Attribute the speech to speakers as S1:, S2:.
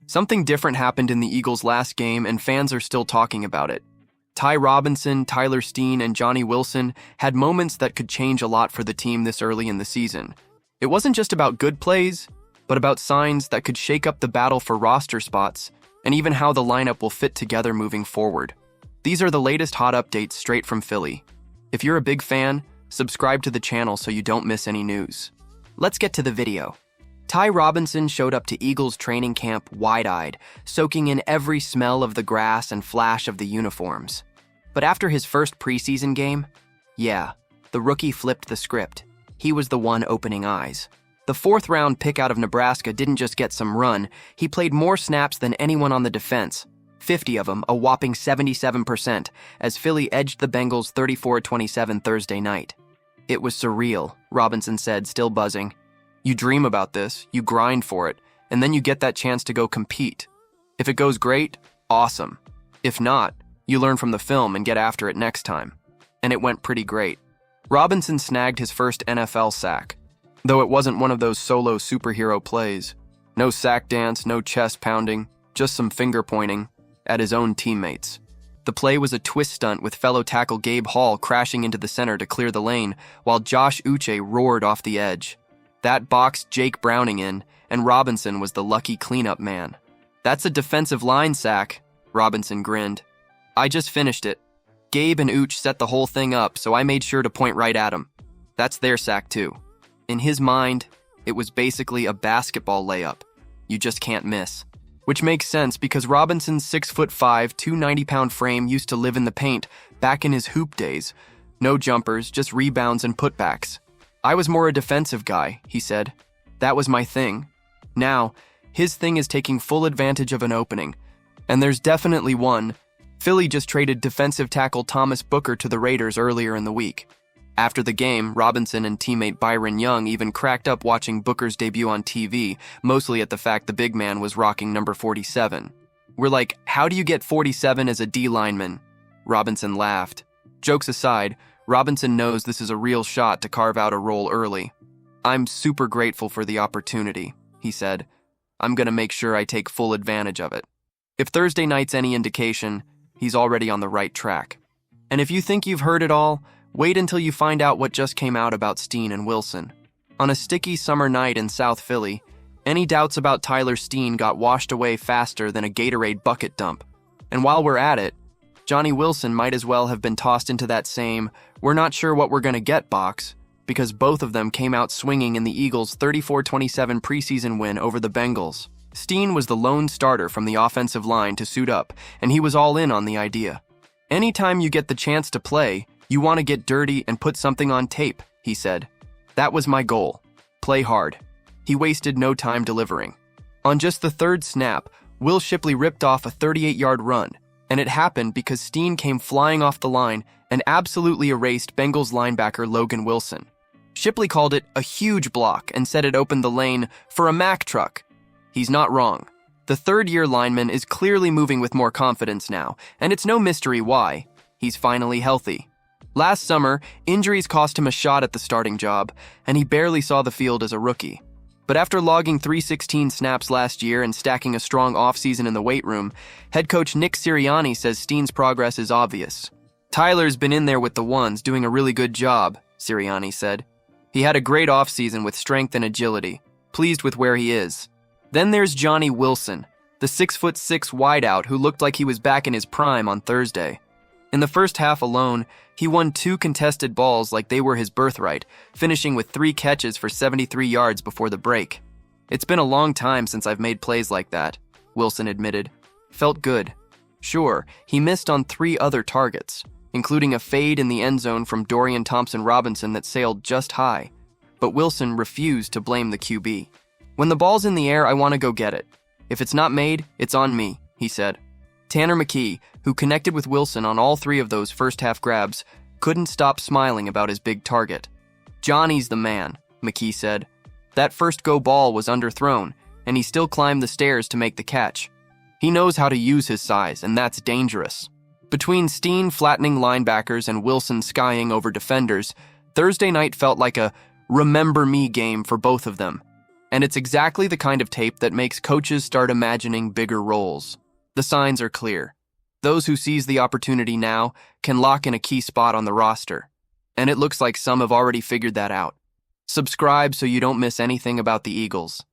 S1: Something different happened in the Eagles' last game, and fans are still talking about it. Ty Robinson, Tyler Steen, and Johnny Wilson had moments that could change a lot for the team this early in the season. It wasn't just about good plays, but about signs that could shake up the battle for roster spots and even how the lineup will fit together moving forward. These are the latest hot updates straight from Philly. If you're a big fan, subscribe to the channel so you don't miss any news. Let's get to the video. Ty Robinson showed up to Eagles training camp wide-eyed, soaking in every smell of the grass and flash of the uniforms. But after his first preseason game, the rookie flipped the script. He was the one opening eyes. The fourth-round pick out of Nebraska didn't just get some run, he played more snaps than anyone on the defense. 50 of them, a whopping 77%, as Philly edged the Bengals 34-27 Thursday night. "It was surreal," Robinson said, still buzzing. "You dream about this, you grind for it, and then you get that chance to go compete. If it goes great, awesome. If not, you learn from the film and get after it next time." And it went pretty great. Robinson snagged his first NFL sack, though it wasn't one of those solo superhero plays. No sack dance, no chest pounding, just some finger pointing at his own teammates. The play was a twist stunt with fellow tackle Gabe Hall crashing into the center to clear the lane, while Josh Uche roared off the edge. That boxed Jake Browning in, and Robinson was the lucky cleanup man. "That's a defensive line sack," Robinson grinned. "I just finished it. Gabe and Uche set the whole thing up, so I made sure to point right at him. That's their sack too." In his mind, it was basically a basketball layup. You just can't miss. Which makes sense because Robinson's 6'5", 290-pound frame used to live in the paint back in his hoop days. No jumpers, just rebounds and putbacks. "I was more a defensive guy," he said. "That was my thing." Now, his thing is taking full advantage of an opening. And there's definitely one. Philly just traded defensive tackle Thomas Booker to the Raiders earlier in the week. After the game, Robinson and teammate Byron Young even cracked up watching Booker's debut on TV, mostly at the fact the big man was rocking number 47. "We're like, how do you get 47 as a D lineman?" Robinson laughed. Jokes aside, Robinson knows this is a real shot to carve out a role early. "I'm super grateful for the opportunity," he said. "I'm gonna make sure I take full advantage of it." If Thursday night's any indication, he's already on the right track. And if you think you've heard it all, wait until you find out what just came out about Steen and Wilson. On a sticky summer night in South Philly, any doubts about Tyler Steen got washed away faster than a Gatorade bucket dump. And while we're at it, Johnny Wilson might as well have been tossed into that same "we're not sure what we're gonna get" box, because both of them came out swinging in the Eagles' 34-27 preseason win over the Bengals. Steen was the lone starter from the offensive line to suit up, and he was all in on the idea. "Anytime you get the chance to play, you want to get dirty and put something on tape," he said. "That was my goal. Play hard." He wasted no time delivering. On just the third snap, Will Shipley ripped off a 38-yard run, and it happened because Steen came flying off the line and absolutely erased Bengals linebacker Logan Wilson. Shipley called it a huge block and said it opened the lane for a Mack truck. He's not wrong. The third-year lineman is clearly moving with more confidence now, and it's no mystery why. He's finally healthy. Last summer, injuries cost him a shot at the starting job, and he barely saw the field as a rookie. But after logging 316 snaps last year and stacking a strong offseason in the weight room, head coach Nick Sirianni says Steen's progress is obvious. "Tyler's been in there with the ones, doing a really good job," Sirianni said. "He had a great offseason with strength and agility. Pleased with where he is." Then there's Johnny Wilson, the 6'6" wideout who looked like he was back in his prime on Thursday. In the first half alone, he won 2 contested balls like they were his birthright, finishing with 3 catches for 73 yards before the break. "It's been a long time since I've made plays like that," Wilson admitted. "Felt good." Sure, he missed on 3 other targets, including a fade in the end zone from Dorian Thompson-Robinson that sailed just high. But Wilson refused to blame the QB. "When the ball's in the air, I want to go get it. If it's not made, it's on me," he said. Tanner McKee, who connected with Wilson on all 3 of those first-half grabs, couldn't stop smiling about his big target. "Johnny's the man," McKee said. "That first go ball was underthrown, and he still climbed the stairs to make the catch. He knows how to use his size, and that's dangerous." Between Steen flattening linebackers and Wilson skying over defenders, Thursday night felt like a remember me game for both of them. And it's exactly the kind of tape that makes coaches start imagining bigger roles. The signs are clear. Those who seize the opportunity now can lock in a key spot on the roster. And it looks like some have already figured that out. Subscribe so you don't miss anything about the Eagles.